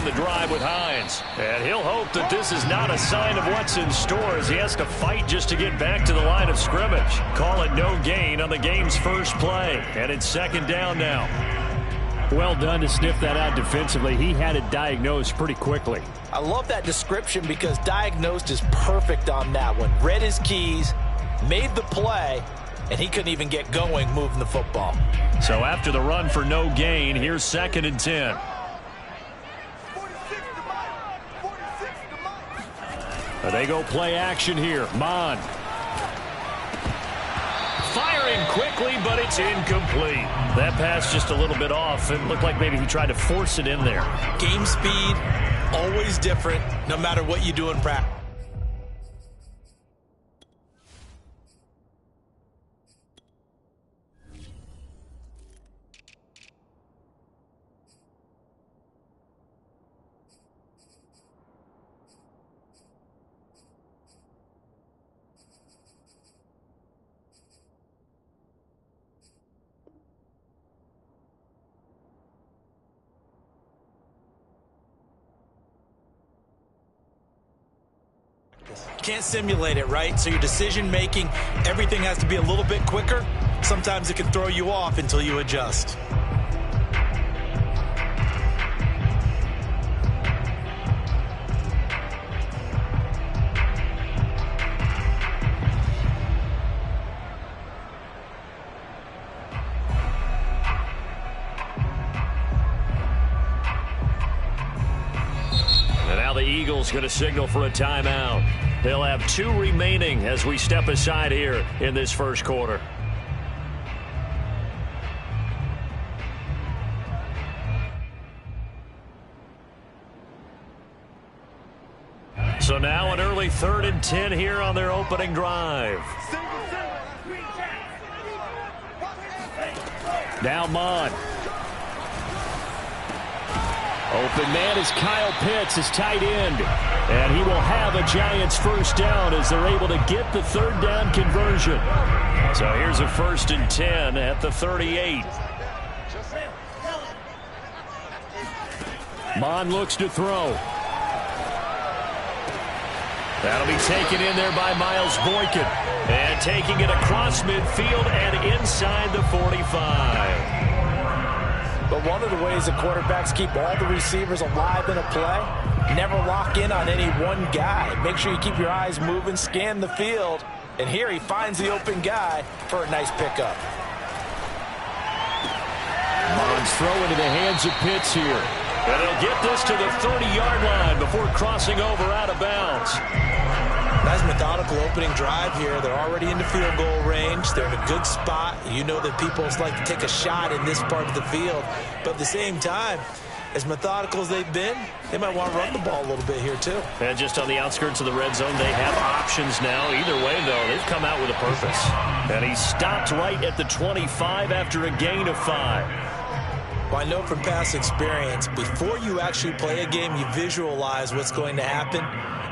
begin the drive with Hines. And he'll hope that this is not a sign of what's in store as he has to fight just to get back to the line of scrimmage. Call it no gain on the game's first play. And it's second down now. Well done to sniff that out defensively. He had it diagnosed pretty quickly. I love that description because diagnosed is perfect on that one. Read his keys, made the play, and he couldn't even get going moving the football. So after the run for no gain, here's 2nd and 10. They go play action here. Mon. Firing quickly, but it's incomplete. That pass just a little bit off. It looked like maybe he tried to force it in there. Game speed, always different, no matter what you do in practice. Can't simulate it, right? So your decision making, everything has to be a little bit quicker. Sometimes it can throw you off until you adjust. And now the Eagles going to signal for a timeout. They'll have 2 remaining as we step aside here in this first quarter. So now an early 3rd and 10 here on their opening drive. Now Mon. Open man is Kyle Pitts, his tight end. And he will have a Giants first down as they're able to get the 3rd down conversion. So here's a 1st and 10 at the 38. Mon looks to throw. That'll be taken in there by Miles Boykin. And taking it across midfield and inside the 45. But one of the ways the quarterbacks keep all the receivers alive in a play, never lock in on any one guy. Make sure you keep your eyes moving, scan the field, and here he finds the open guy for a nice pickup. Mon's throw into the hands of Pitts here. And he'll get this to the 30-yard line before crossing over out of bounds. Nice methodical opening drive here. They're already in the field goal range. They're in a good spot. You know that people like to take a shot in this part of the field. But at the same time, as methodical as they've been, they might want to run the ball a little bit here too. And just on the outskirts of the red zone, they have options now. Either way, though, they've come out with a purpose. And he stopped right at the 25 after a gain of 5. Well, I know from past experience, before you actually play a game, you visualize what's going to happen.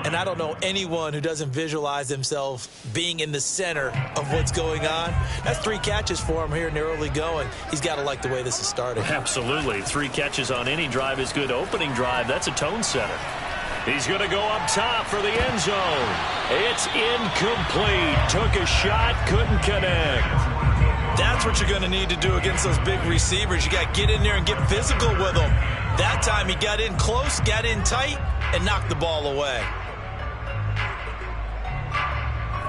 And I don't know anyone who doesn't visualize themselves being in the center of what's going on. That's 3 catches for him here in the early going. He's got to like the way this is starting. Absolutely. 3 catches on any drive is good. Opening drive, that's a tone setter. He's going to go up top for the end zone. It's incomplete. Took a shot, couldn't connect. That's what you're going to need to do against those big receivers. You got to get in there and get physical with them. That time he got in close, got in tight, and knocked the ball away.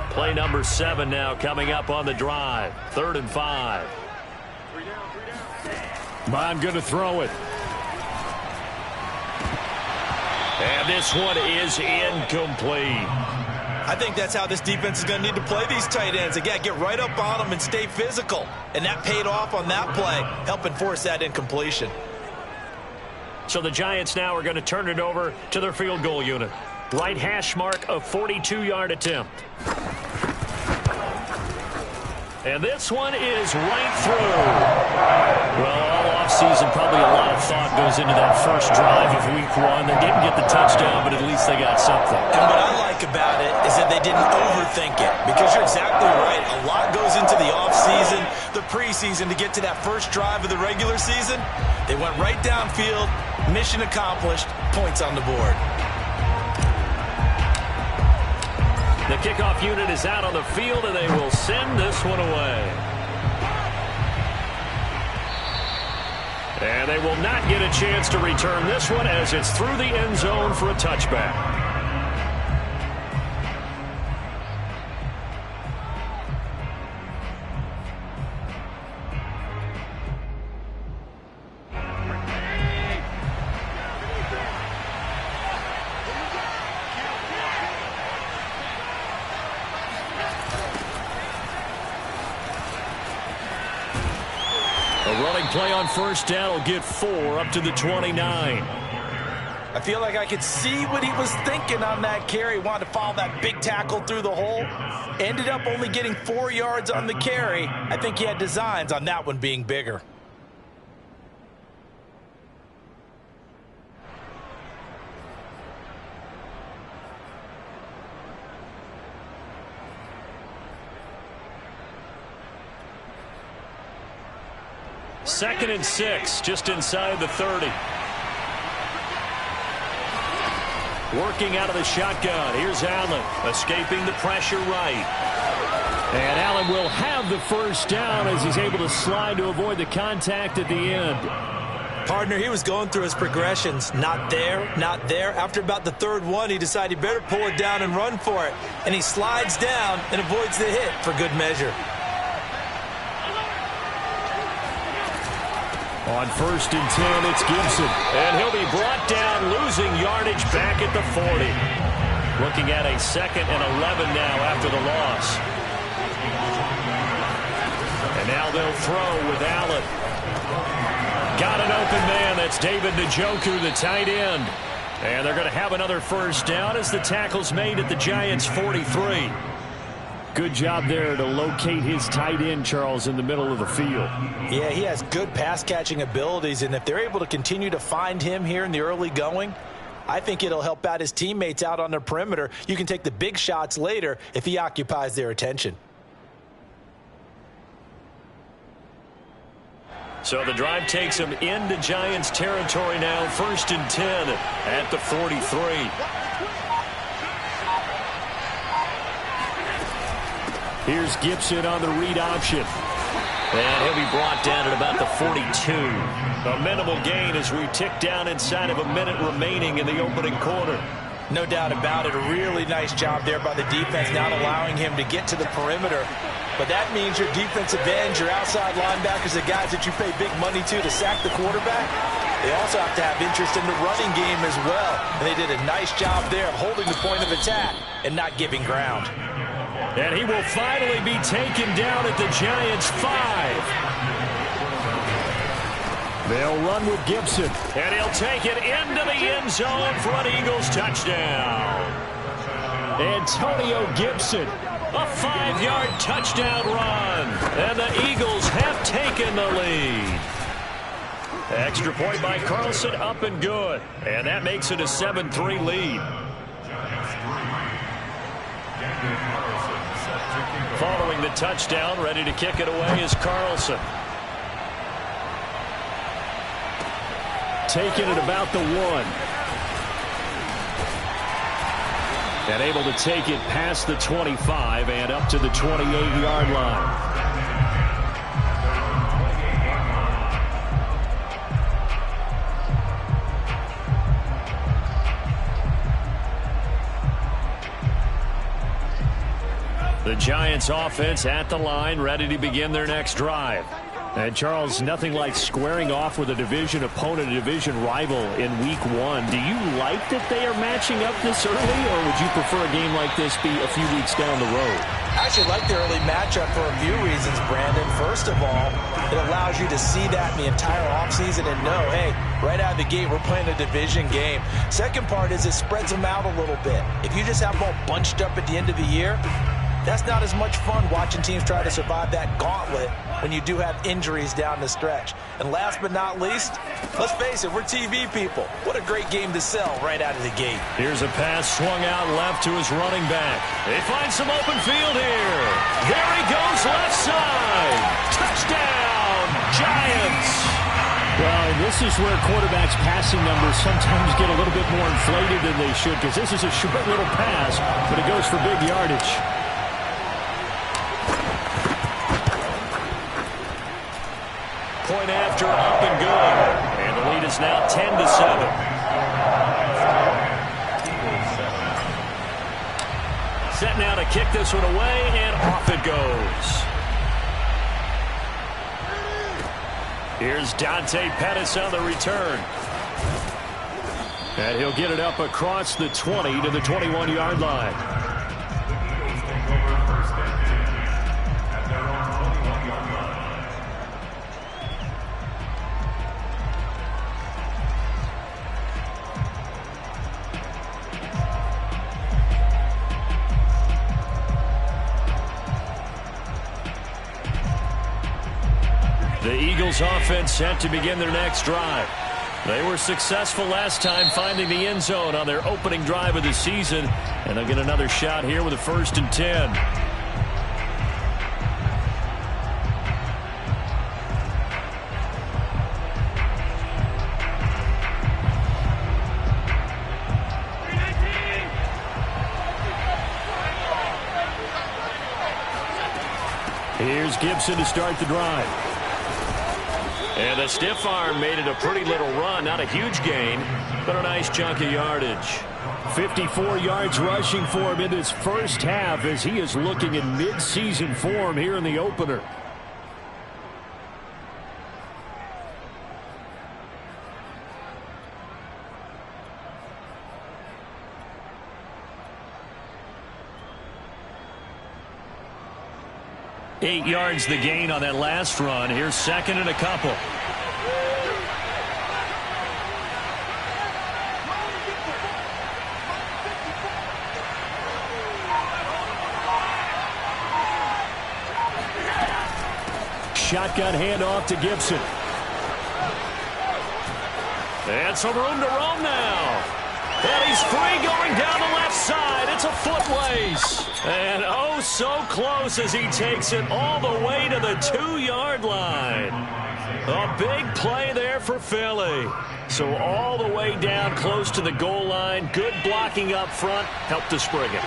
Play number 7 now coming up on the drive. 3rd and 5. Mon going to throw it. And this one is incomplete. I think that's how this defense is going to need to play these tight ends. They got to get right up on them and stay physical. And that paid off on that play, helping force that incompletion. So the Giants now are going to turn it over to their field goal unit. Right hash mark, a 42-yard attempt. And this one is right through. Well, all offseason, probably a lot of thought goes into that first drive of week one. They didn't get the touchdown, but at least they got something. And what I like about it is that they didn't overthink it, because you're exactly right. A lot goes into the offseason, the preseason, to get to that first drive of the regular season. They went right downfield, mission accomplished, points on the board. The kickoff unit is out on the field, and they will send this one away. And they will not get a chance to return this one, as it's through the end zone for a touchback. Play on first down will get 4 up to the 29. I feel like I could see what he was thinking on that carry. Wanted to follow that big tackle through the hole. Ended up only getting 4 yards on the carry. I think he had designs on that one being bigger. Second and 6, just inside the 30. Working out of the shotgun. Here's Allen, escaping the pressure right. And Allen will have the first down as he's able to slide to avoid the contact at the end. Partner, he was going through his progressions. Not there, not there. After about the third one, he decided he better pull it down and run for it. And he slides down and avoids the hit for good measure. On first and 10, it's Gibson. And he'll be brought down, losing yardage back at the 40. Looking at a 2nd and 11 now after the loss. And now they'll throw with Allen. Got an open man. That's David Njoku, the tight end. And they're going to have another first down as the tackle's made at the Giants' 43. Good job there to locate his tight end, Charles, in the middle of the field. Yeah, he has good pass-catching abilities, and if they're able to continue to find him here in the early going, I think it'll help out his teammates out on the perimeter. You can take the big shots later if he occupies their attention. So the drive takes him into Giants territory now, first and 10 at the 43. Here's Gibson on the read option. And he'll be brought down at about the 42. A minimal gain as we tick down inside of a minute remaining in the opening quarter. No doubt about it. A really nice job there by the defense, not allowing him to get to the perimeter. But that means your defensive ends, your outside linebackers, the guys that you pay big money to sack the quarterback, they also have to have interest in the running game as well. And they did a nice job there of holding the point of attack and not giving ground. And he will finally be taken down at the Giants' 5. They'll run with Gibson, and he'll take it into the end zone for an Eagles touchdown. Antonio Gibson, a 5-yard touchdown run, and the Eagles have taken the lead. Extra point by Carlson, up and good, and that makes it a 7-3 lead. Following the touchdown, ready to kick it away is Carlson. Taking it about the 1. And able to take it past the 25 and up to the 28-yard line. The Giants offense at the line, ready to begin their next drive. And Charles, nothing like squaring off with a division opponent, a division rival in week 1. Do you like that they are matching up this early, or would you prefer a game like this be a few weeks down the road? I actually like the early matchup for a few reasons, Brandon. First of all, it allows you to see that in the entire offseason and know, hey, right out of the gate, we're playing a division game. Second part is it spreads them out a little bit. If you just have them all bunched up at the end of the year, That's not as much fun watching teams try to survive that gauntlet when you do have injuries down the stretch. And last but not least, let's face it, we're TV people. What a great game to sell right out of the gate. Here's a pass swung out left to his running back. They find some open field here. There he goes, left side. Touchdown, Giants. Well, and this is where quarterbacks' passing numbers sometimes get a little bit more inflated than they should, because this is a short little pass, but it goes for big yardage. Point after, up and good. And the lead is now 10-7. Set now to kick this one away, and off it goes. Here's Dante Pettis on the return. And he'll get it up across the 20 to the 21-yard line. The Eagles offense set to begin their next drive. They were successful last time finding the end zone on their opening drive of the season, and they'll get another shot here with a 1st and 10. Here's Gibson to start the drive. And the stiff arm made it a pretty little run. Not a huge gain, but a nice chunk of yardage. 54 yards rushing for him in this first half as he is looking in mid-season form here in the opener. Eight yards the gain on that last run. Here's 2nd and a couple. Shotgun handoff to Gibson. And some room to roam now. And he's free going down the left side. It's a foot race. And oh, so close as he takes it all the way to the 2-yard line. A big play there for Philly. So all the way down close to the goal line. Good blocking up front. Helped to spring it.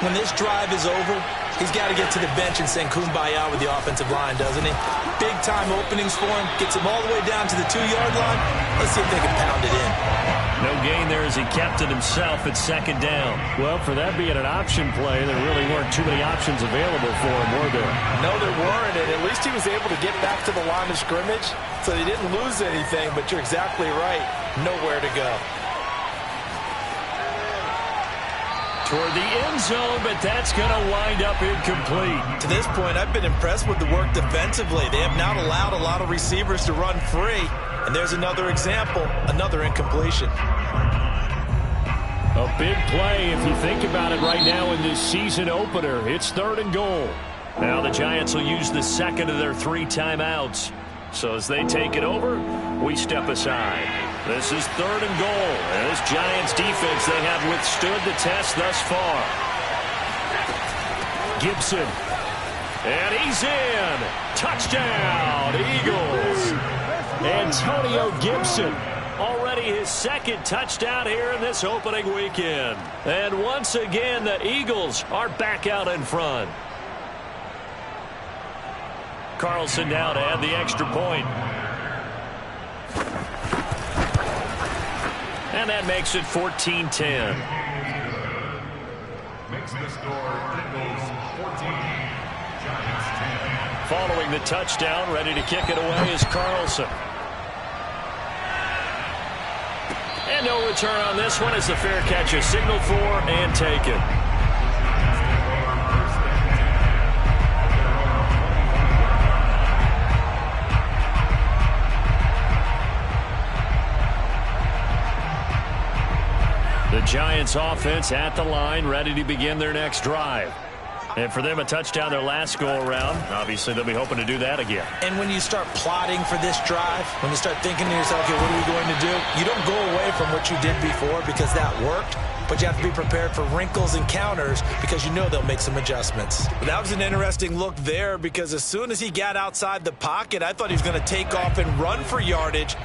When this drive is over, he's got to get to the bench and sing kumbaya with the offensive line, doesn't he? Big-time openings for him. Gets him all the way down to the 2-yard line. Let's see if they can pound it in. No gain there as he kept it himself at 2nd down. Well, for that being an option play, there really weren't too many options available for him, were there? No, there weren't, and at least he was able to get back to the line of scrimmage, so he didn't lose anything, but you're exactly right. Nowhere to go. Toward the end zone, but that's going to wind up incomplete. To this point, I've been impressed with the work defensively. They have not allowed a lot of receivers to run free. And there's another example, another incompletion. A big play if you think about it right now in this season opener. It's 3rd and goal. Now the Giants will use the 2nd of their 3 timeouts. So as they take it over, we step aside. This is 3rd and goal. And this Giants defense, they have withstood the test thus far. Gibson. And he's in. Touchdown, Eagles. Antonio Gibson. Already his 2nd touchdown here in this opening weekend. And once again, the Eagles are back out in front. Carlson now to add the extra point. And that makes it 14-10. Makes the score Eagles 14, Giants 10. Following the touchdown, ready to kick it away is Carlson. And no return on this one as the fair catch is signaled for and taken. The Giants offense at the line, ready to begin their next drive. And for them, a touchdown their last go-around. Obviously, they'll be hoping to do that again. And when you start plotting for this drive, when you start thinking to yourself, okay, what are we going to do? You don't go away from what you did before because that worked, but you have to be prepared for wrinkles and counters because you know they'll make some adjustments. But that was an interesting look there because as soon as he got outside the pocket, I thought he was going to take off and run for yardage.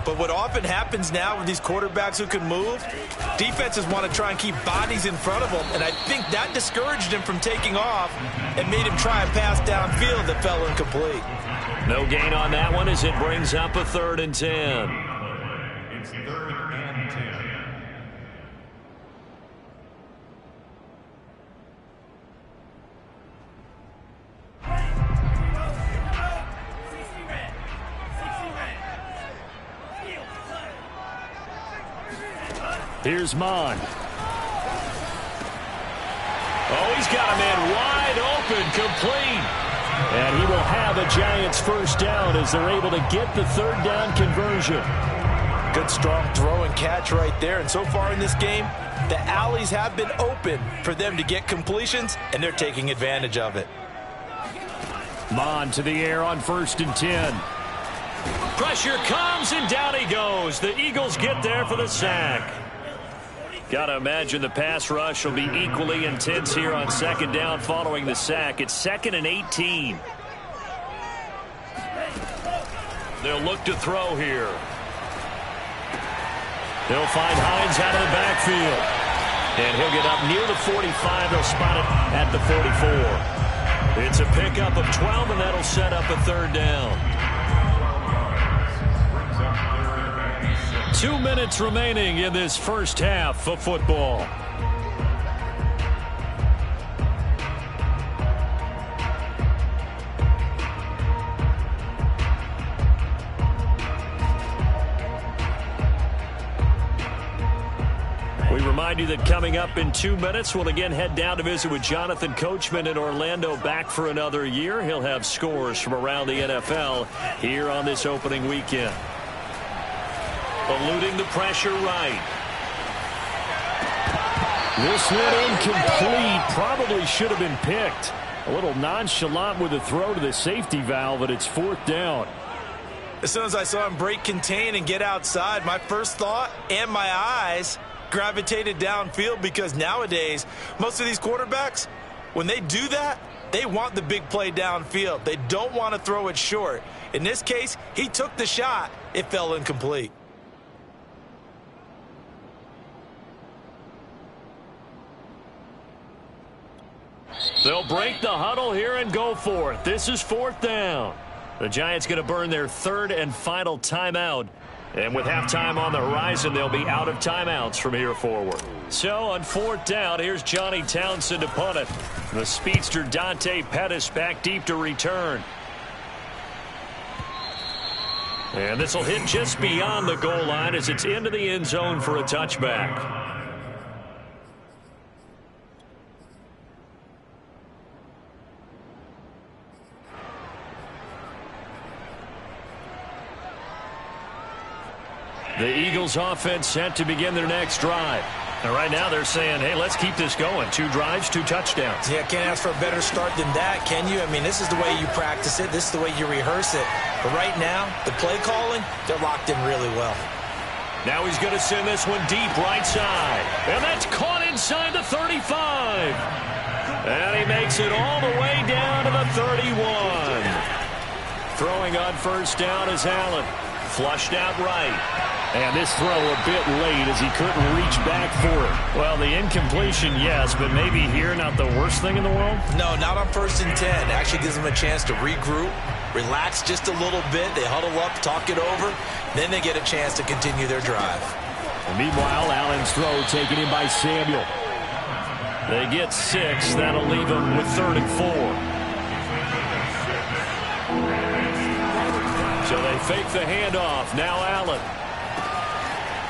But what often happens now with these quarterbacks who can move, defenses want to try and keep bodies in front of them, and I think that discouraged him from taking off and made him try a pass downfield that fell incomplete. No gain on that one as it brings up a 3rd and 10. It's 3rd and 10. Here's Mond. Oh, he's got a man wide open, complete. And he will have a Giants first down as they're able to get the 3rd down conversion. Good, strong throw and catch right there. And so far in this game, the alleys have been open for them to get completions, and they're taking advantage of it. Mond to the air on 1st and 10. Pressure comes, and down he goes. The Eagles get there for the sack. Got to imagine the pass rush will be equally intense here on 2nd down following the sack. It's 2nd and 18. They'll look to throw here. They'll find Hines out of the backfield. And he'll get up near the 45. They'll spot it at the 44. It's a pickup of 12, and that'll set up a 3rd down. 2 minutes remaining in this first half of football. We remind you that coming up in 2 minutes, we'll again head down to visit with Jonathan Coachman in Orlando, back for another year. He'll have scores from around the NFL here on this opening weekend. Eluding the pressure right. This one incomplete. Probably should have been picked. A little nonchalant with the throw to the safety valve, but it's 4th down. As soon as I saw him break contain and get outside, my first thought and my eyes gravitated downfield because nowadays, most of these quarterbacks, when they do that, they want the big play downfield. They don't want to throw it short. In this case, he took the shot. It fell incomplete. They'll break the huddle here and go for it. This is 4th down. The Giants going to burn their 3rd and final timeout. And with halftime on the horizon, they'll be out of timeouts from here forward. So on 4th down, here's Johnny Townsend to punt it. The speedster Dante Pettis back deep to return. And this will hit just beyond the goal line as it's into the end zone for a touchback. The Eagles offense set to begin their next drive. And right now they're saying, hey, let's keep this going. 2 drives, 2 touchdowns. Yeah, can't ask for a better start than that, can you? I mean, this is the way you practice it. This is the way you rehearse it. But right now, the play calling, they're locked in really well. Now he's going to send this one deep right side. And that's caught inside the 35. And he makes it all the way down to the 31. Throwing on 1st down is Allen. Flushed out right. And this throw a bit late as he couldn't reach back for it. Well, the incompletion, yes, but maybe here not the worst thing in the world? No, not on 1st and 10. Actually gives them a chance to regroup, relax just a little bit. They huddle up, talk it over. Then they get a chance to continue their drive. And meanwhile, Allen's throw taken in by Samuel. They get 6. That'll leave them with 3rd and 4. So they fake the handoff. Now Allen.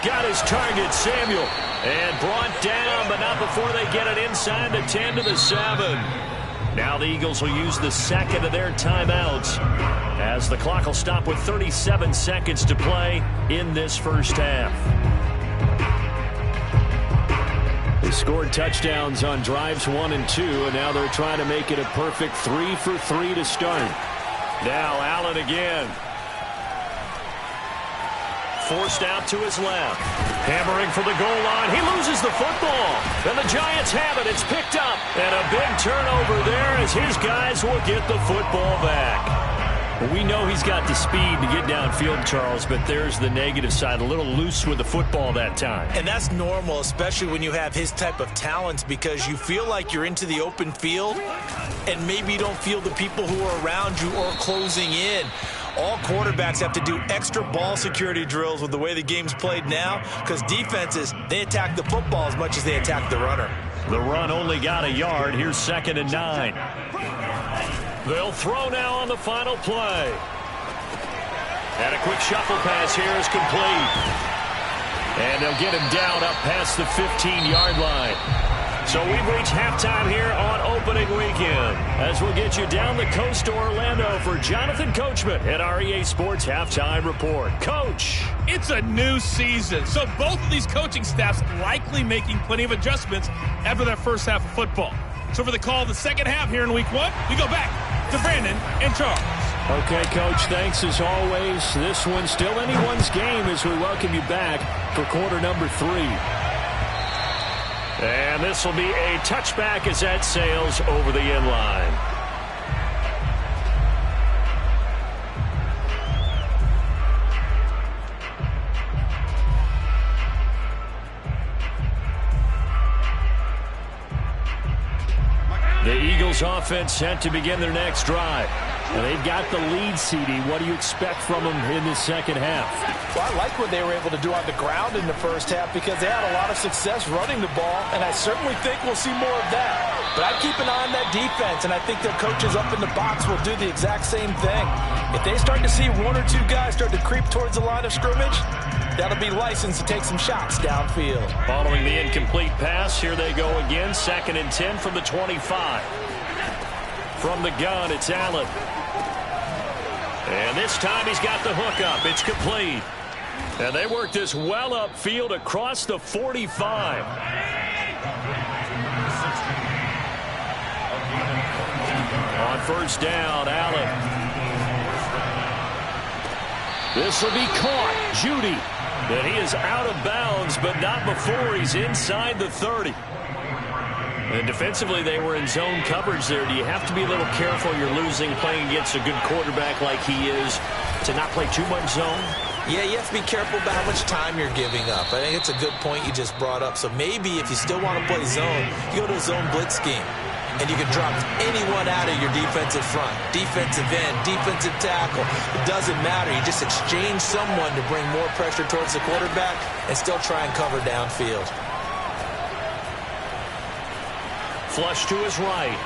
Got his target, Samuel. And brought down, but not before they get it inside the 10 to the 7. Now the Eagles will use the 2nd of their timeouts as the clock will stop with 37 seconds to play in this first half. They scored touchdowns on drives 1 and 2, and now they're trying to make it a perfect 3 for 3 to start. Now Allen again. Forced out to his left. Hammering for the goal line. He loses the football. And the Giants have it. It's picked up. And a big turnover there as his guys will get the football back. Well, we know he's got the speed to get downfield, Charles, but there's the negative side. A little loose with the football that time. And that's normal, especially when you have his type of talents, because you feel like you're into the open field and maybe you don't feel the people who are around you or closing in. All quarterbacks have to do extra ball security drills with the way the game's played now, because defenses, they attack the football as much as they attack the runner. The run only got a yard. Here's 2nd and 9. They'll throw now on the final play. And a quick shuffle pass here is complete. And they'll get him down up past the 15-yard line. So we've reached halftime here on opening weekend, as we'll get you down the coast to Orlando for Jonathan Coachman at our EA Sports Halftime Report. Coach. It's a new season, so both of these coaching staffs likely making plenty of adjustments after their first half of football. So for the call of the second half here in Week 1, we go back to Brandon and Charles. Okay, Coach, thanks as always. This one's still anyone's game as we welcome you back for quarter number 3. And this will be a touchback as that sails over the end line. The Eagles offense set to begin their next drive. And they've got the lead, CD. What do you expect from them in the second half? Well, I like what they were able to do on the ground in the first half, because they had a lot of success running the ball, and I certainly think we'll see more of that. But I keep an eye on that defense, and I think their coaches up in the box will do the exact same thing. If they start to see 1 or 2 guys start to creep towards the line of scrimmage, that'll be licensed to take some shots downfield. Following the incomplete pass, here they go again. 2nd and 10 from the 25. From the gun, it's Allen. And this time he's got the hook up. It's complete. And they work this well upfield across the 45. On first down, Allen. This will be caught. Judy. And he is out of bounds, but not before he's inside the 30. And defensively, they were in zone coverage there. Do you have to be a little careful? You're losing, playing against a good quarterback like he is, to not play too much zone? Yeah, you have to be careful about how much time you're giving up. I think it's a good point you just brought up. So maybe if you still want to play zone, you go to a zone blitz scheme. And you can drop anyone out of your defensive front. Defensive end, defensive tackle. It doesn't matter. You just exchange someone to bring more pressure towards the quarterback and still try and cover downfield. Flush to his right.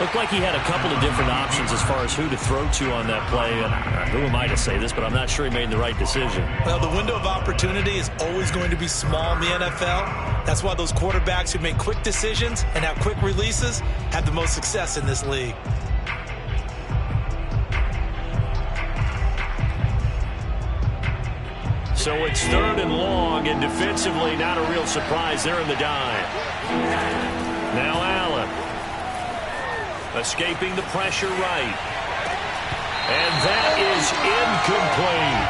Looked like he had a couple of different options as far as who to throw to on that play. And who am I to say this, but I'm not sure he made the right decision. Well, the window of opportunity is always going to be small in the NFL. That's why those quarterbacks who make quick decisions and have quick releases have the most success in this league. So it's 3rd and long, and defensively not a real surprise. They're in the dime. Now Allen. Escaping the pressure right. And that is incomplete.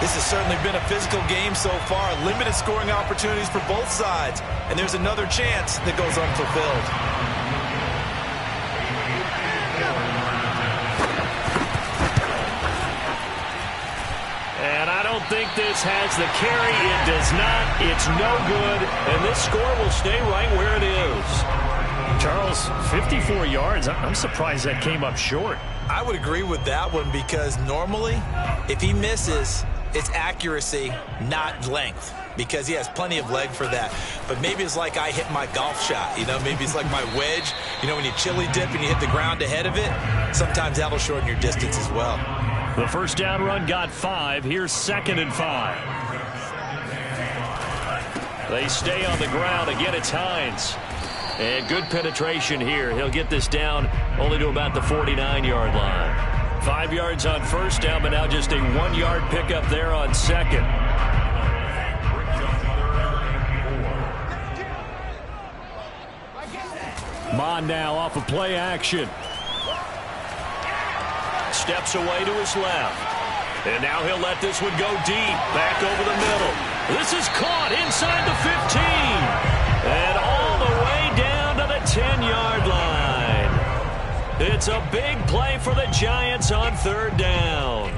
This has certainly been a physical game so far. Limited scoring opportunities for both sides. And there's another chance that goes unfulfilled. And I don't think this has the carry. It does not. It's no good. And this score will stay right where it is. Charles, 54 yards. I'm surprised that came up short. I would agree with that one, because normally if he misses, it's accuracy, not length, because he has plenty of leg for that. But maybe it's like I hit my golf shot. Maybe it's like my wedge. When you chili dip and you hit the ground ahead of it, sometimes that'll shorten your distance as well. The first down run got 5. Here's 2nd and 5. They stay on the ground. Again, it's Hines. And good penetration here. He'll get this down only to about the 49-yard line. 5 yards on first down, but now just a 1-yard pickup there on second. Mond now off of play action. Steps away to his left. And now he'll let this one go deep. Back over the middle. This is caught inside the 15. And all the way down to the 10-yard line. It's a big play for the Giants on third down.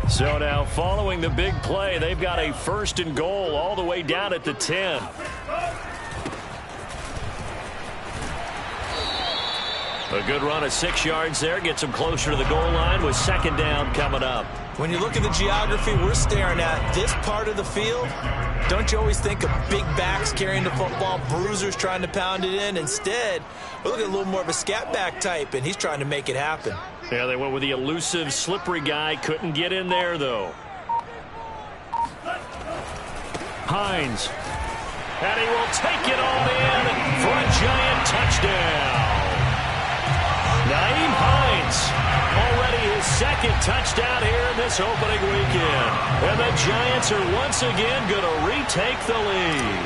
So now following the big play, they've got a 1st and goal all the way down at the 10. A good run of 6 yards there. Gets them closer to the goal line with 2nd down coming up. When you look at the geography we're staring at, this part of the field, don't you always think of big backs carrying the football, bruisers trying to pound it in? Instead, we're looking at a little more of a scat back type, and he's trying to make it happen. Yeah, they went with the elusive, slippery guy. Couldn't get in there, though. Hines. And he will take it all in for a Giant touchdown. Naeem Hines, already his 2nd touchdown here in this opening weekend. And the Giants are once again going to retake the lead.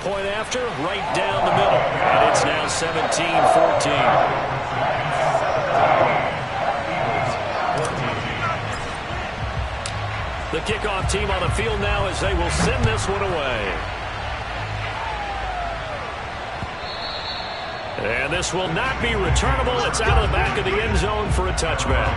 Point after, right down the middle. And it's now 17-14. The kickoff team on the field now as they will send this one away. And this will not be returnable. It's out of the back of the end zone for a touchback.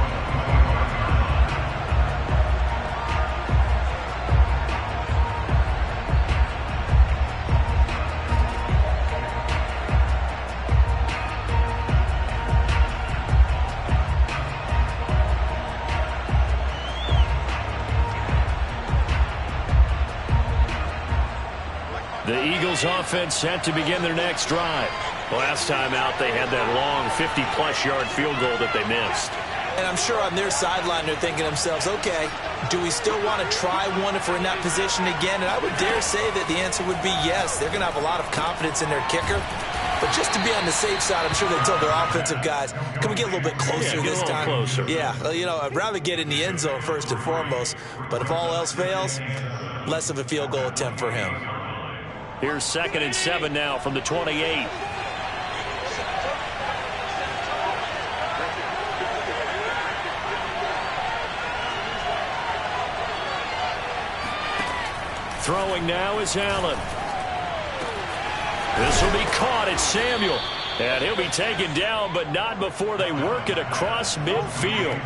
The Eagles offense set to begin their next drive. Last time out, they had that long 50-plus yard field goal that they missed. And I'm sure on their sideline, they're thinking to themselves, okay, do we still want to try one if we're in that position again? And I would dare say that the answer would be yes. They're going to have a lot of confidence in their kicker. But just to be on the safe side, I'm sure they told their offensive guys, can we get a little bit closer this time? Closer. Yeah, well, you know, I'd rather get in the end zone first and foremost. But if all else fails, less of a field goal attempt for him. Here's 2nd and 7 now from the 28. Throwing now is Allen. This will be caught. It's Samuel. And he'll be taken down, but not before they work it across midfield.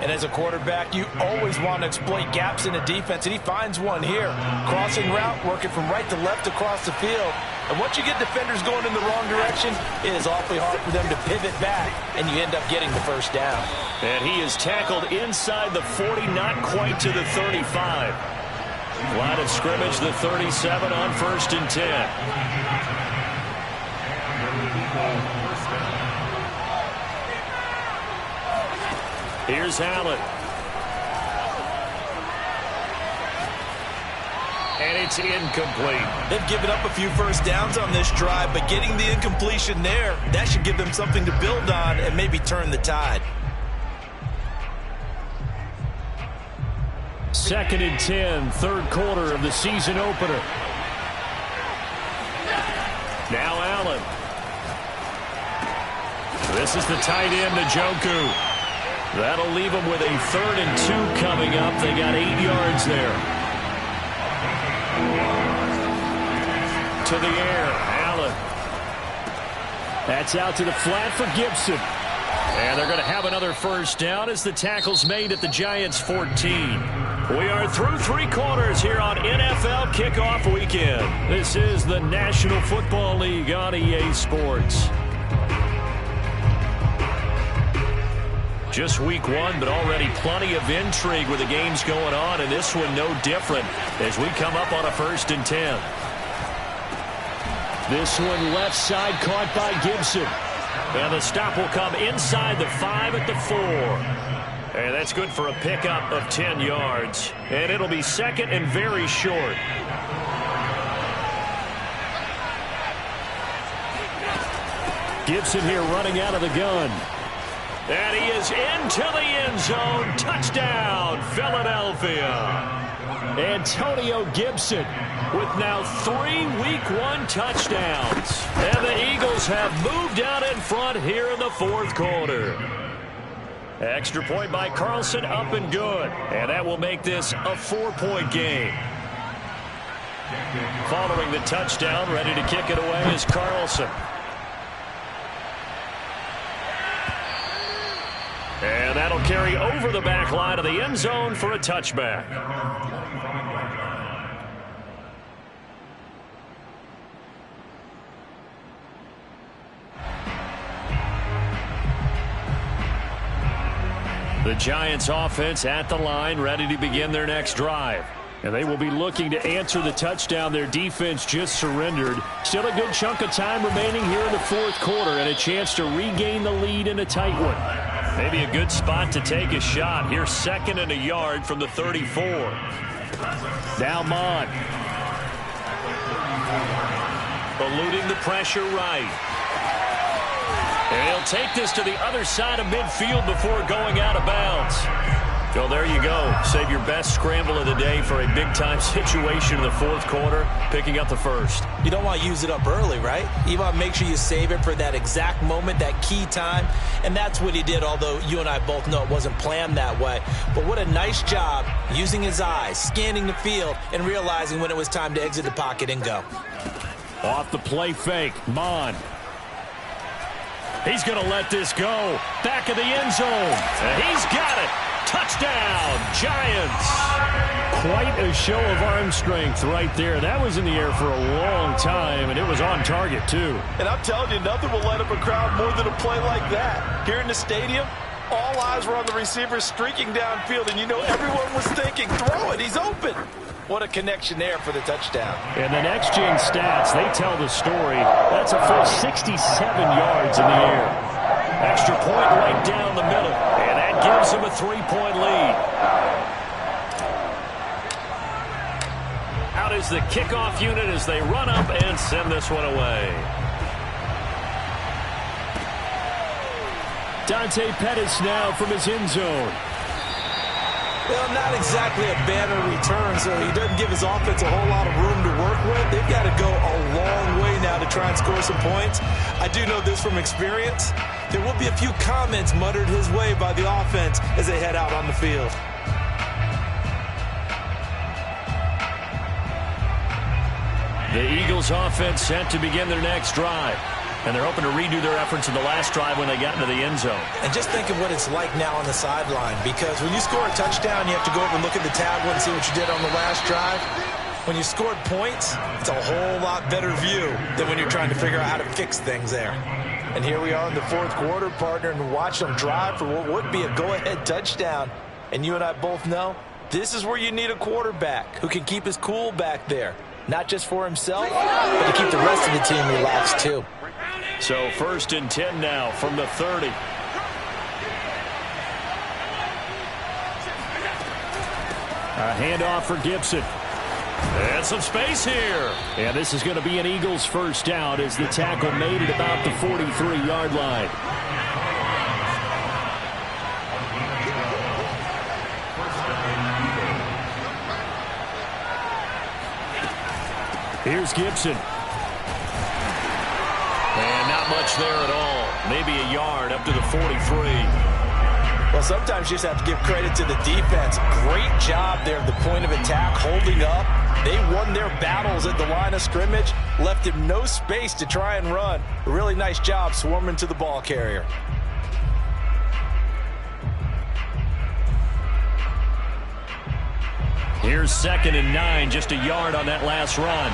And as a quarterback, you always want to exploit gaps in the defense, and he finds one here. Crossing route, working from right to left across the field. And once you get defenders going in the wrong direction, it is awfully hard for them to pivot back, and you end up getting the 1st down. And he is tackled inside the 40, not quite to the 35. Line of scrimmage, the 37 on 1st and 10. Here's Allen. And it's incomplete. They've given up a few 1st downs on this drive, but getting the incompletion there, that should give them something to build on and maybe turn the tide. 2nd and 10, 3rd quarter of the season opener. Now Allen. This is the tight end, Njoku. That'll leave them with a 3rd and 2 coming up. They got 8 yards there. To the air, Allen. That's out to the flat for Gibson. And they're going to have another 1st down as the tackle's made at the Giants' 14. We are through 3 quarters here on NFL Kickoff Weekend. This is the National Football League on EA Sports. Just week 1, but already plenty of intrigue with the games going on, and this one no different as we come up on a 1st and 10. This one left side caught by Gibson. And the stop will come inside the 5 at the 4. And that's good for a pickup of 10 yards. And it'll be 2nd and very short. Gibson here running out of the gun. And he is into the end zone. Touchdown, Philadelphia. Antonio Gibson with now 3 Week 1 touchdowns. And the Eagles have moved out in front here in the fourth quarter. Extra point by Carlson, up and good. And that will make this a 4-point game. Following the touchdown, ready to kick it away is Carlson. And that'll carry over the back line of the end zone for a touchback. The Giants offense at the line, ready to begin their next drive. And they will be looking to answer the touchdown their defense just surrendered. Still a good chunk of time remaining here in the fourth quarter and a chance to regain the lead in a tight one. Maybe a good spot to take a shot. Here's 2nd and a yard from the 34. Now Mon. Eluding the pressure right. And he'll take this to the other side of midfield before going out of bounds. Well, there you go. Save your best scramble of the day for a big-time situation in the fourth quarter, picking up the first. You don't want to use it up early, right? You want to make sure you save it for that exact moment, that key time. And that's what he did, although you and I both know it wasn't planned that way. But what a nice job using his eyes, scanning the field, and realizing when it was time to exit the pocket and go. Off the play fake, Mon. He's going to let this go. Back of the end zone. And he's got it. Touchdown, Giants. Quite a show of arm strength right there. That was in the air for a long time, and it was on target, too. And I'm telling you, nothing will light up a crowd more than a play like that. Here in the stadium, all eyes were on the receiver streaking downfield, and you know everyone was thinking, throw it, he's open. What a connection there for the touchdown. And the next-gen stats, they tell the story. That's a full 67 yards in the air. Extra point right down the middle. And that gives him a 3-point lead. Out is the kickoff unit as they run up and send this one away. Dante Pettis now from his end zone. Well, not exactly a banner return, so he doesn't give his offense a whole lot of room to work with. They've got to go a long way now to try and score some points. I do know this from experience. There will be a few comments muttered his way by the offense as they head out on the field. The Eagles offense set to begin their next drive. And they're hoping to redo their efforts in the last drive when they got into the end zone. And just think of what it's like now on the sideline, because when you score a touchdown, you have to go over and look at the tablet and see what you did on the last drive. When you scored points, it's a whole lot better view than when you're trying to figure out how to fix things there. And here we are in the fourth quarter, partner, and watch them drive for what would be a go-ahead touchdown. And you and I both know this is where you need a quarterback who can keep his cool back there, not just for himself, but to keep the rest of the team relaxed too. So 1st and 10 now from the 30. A handoff for Gibson. And some space here. And this is going to be an Eagles first down as the tackle made at about the 43-yard line. Here's Gibson. And not much there at all. Maybe a yard up to the 43. Well, sometimes you just have to give credit to the defense. Great job there at the point of attack, holding up. They won their battles at the line of scrimmage, left him no space to try and run. A really nice job swarming to the ball carrier. Here's 2nd and 9, just a yard on that last run.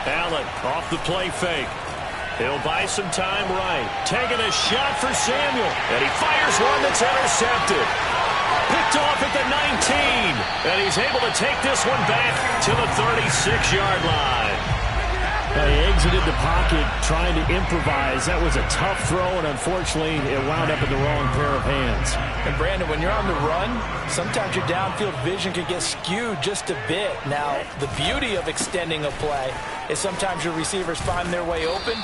Allen off the play fake. He'll buy some time right. Taking a shot for Samuel. And he fires one that's intercepted. Picked off at the 19. And he's able to take this one back to the 36-yard line. He exited the pocket trying to improvise. That was a tough throw, and unfortunately, it wound up in the wrong pair of hands. And Brandon, when you're on the run, sometimes your downfield vision can get skewed just a bit. Now, the beauty of extending a play is sometimes your receivers find their way open,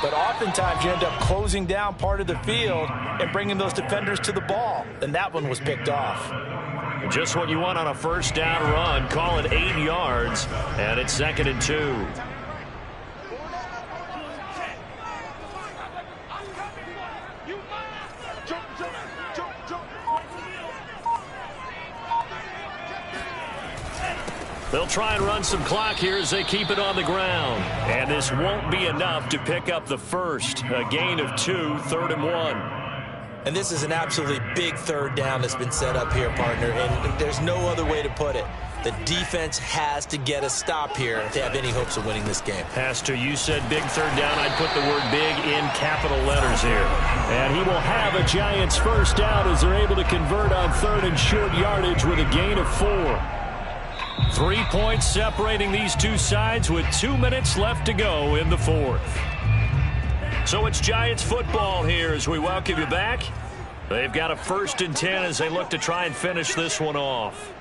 but oftentimes you end up closing down part of the field and bringing those defenders to the ball. And that one was picked off. Just what you want on a first down run. Call it 8 yards, and it's 2nd and 2. They'll try and run some clock here as they keep it on the ground. And this won't be enough to pick up the first. A gain of 2, 3rd and 1. And this is an absolutely big third down that's been set up here, partner. And there's no other way to put it. The defense has to get a stop here if they have any hopes of winning this game. Pastor, you said big third down. I'd put the word big in capital letters here. And he will have a Giants first down as they're able to convert on 3rd and short yardage with a gain of 4. 3 points separating these two sides with 2 minutes left to go in the 4th. So it's Giants football here as we welcome you back. They've got a 1st and 10 as they look to try and finish this one off.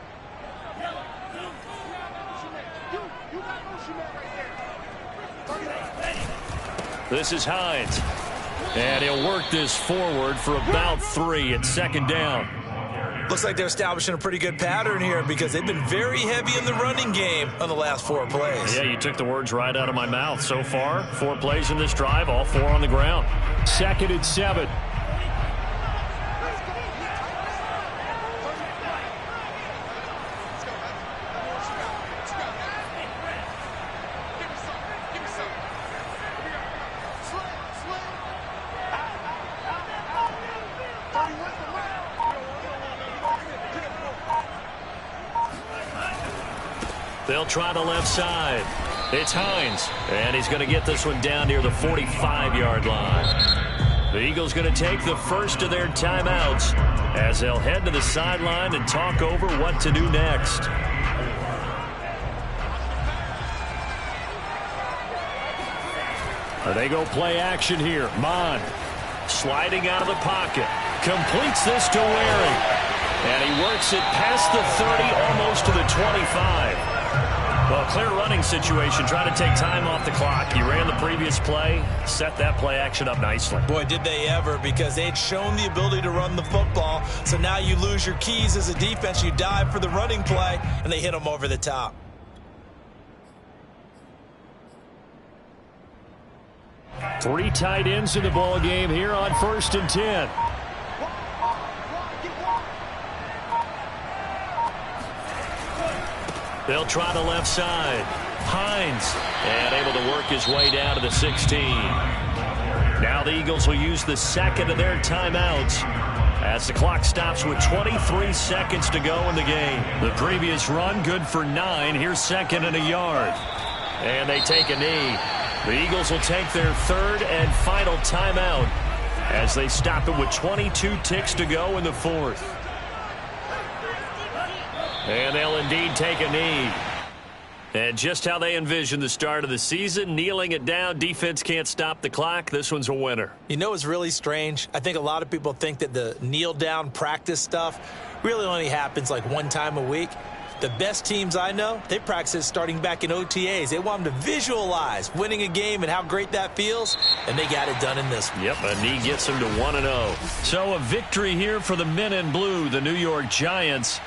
This is Hines. And he'll work this forward for about 3 at 2nd down. Looks like they're establishing a pretty good pattern here because they've been very heavy in the running game on the last 4 plays. Yeah, you took the words right out of my mouth. So far, 4 plays in this drive, all 4 on the ground. 2nd and 7. They'll try the left side. It's Hines, and he's going to get this one down near the 45-yard line. The Eagles going to take the first of their timeouts as they'll head to the sideline and talk over what to do next. They go play action here. Mon Sliding out of the pocket. Completes this to Waring. And he works it past the 30, almost to the 25. Well, clear running situation, trying to take time off the clock. He ran the previous play, set that play action up nicely. Boy, did they ever, because they'd shown the ability to run the football. So now you lose your keys as a defense. You dive for the running play, and they hit them over the top. Three tight ends in the ball game here on 1st and 10. They'll try the left side. Hines, and able to work his way down to the 16. Now the Eagles will use the second of their timeouts as the clock stops with 23 seconds to go in the game. The previous run good for 9. Here's 2nd and a yard. And they take a knee. The Eagles will take their 3rd and final timeout as they stop it with 22 ticks to go in the 4th. And they'll indeed take a knee. And just how they envision the start of the season, kneeling it down, defense can't stop the clock. This one's a winner. You know what's really strange? I think a lot of people think that the kneel-down practice stuff really only happens like 1 time a week. The best teams I know, they practice it starting back in OTAs. They want them to visualize winning a game and how great that feels, and they got it done in this one. Yep, a knee gets them to 1-0. So a victory here for the men in blue, the New York Giants.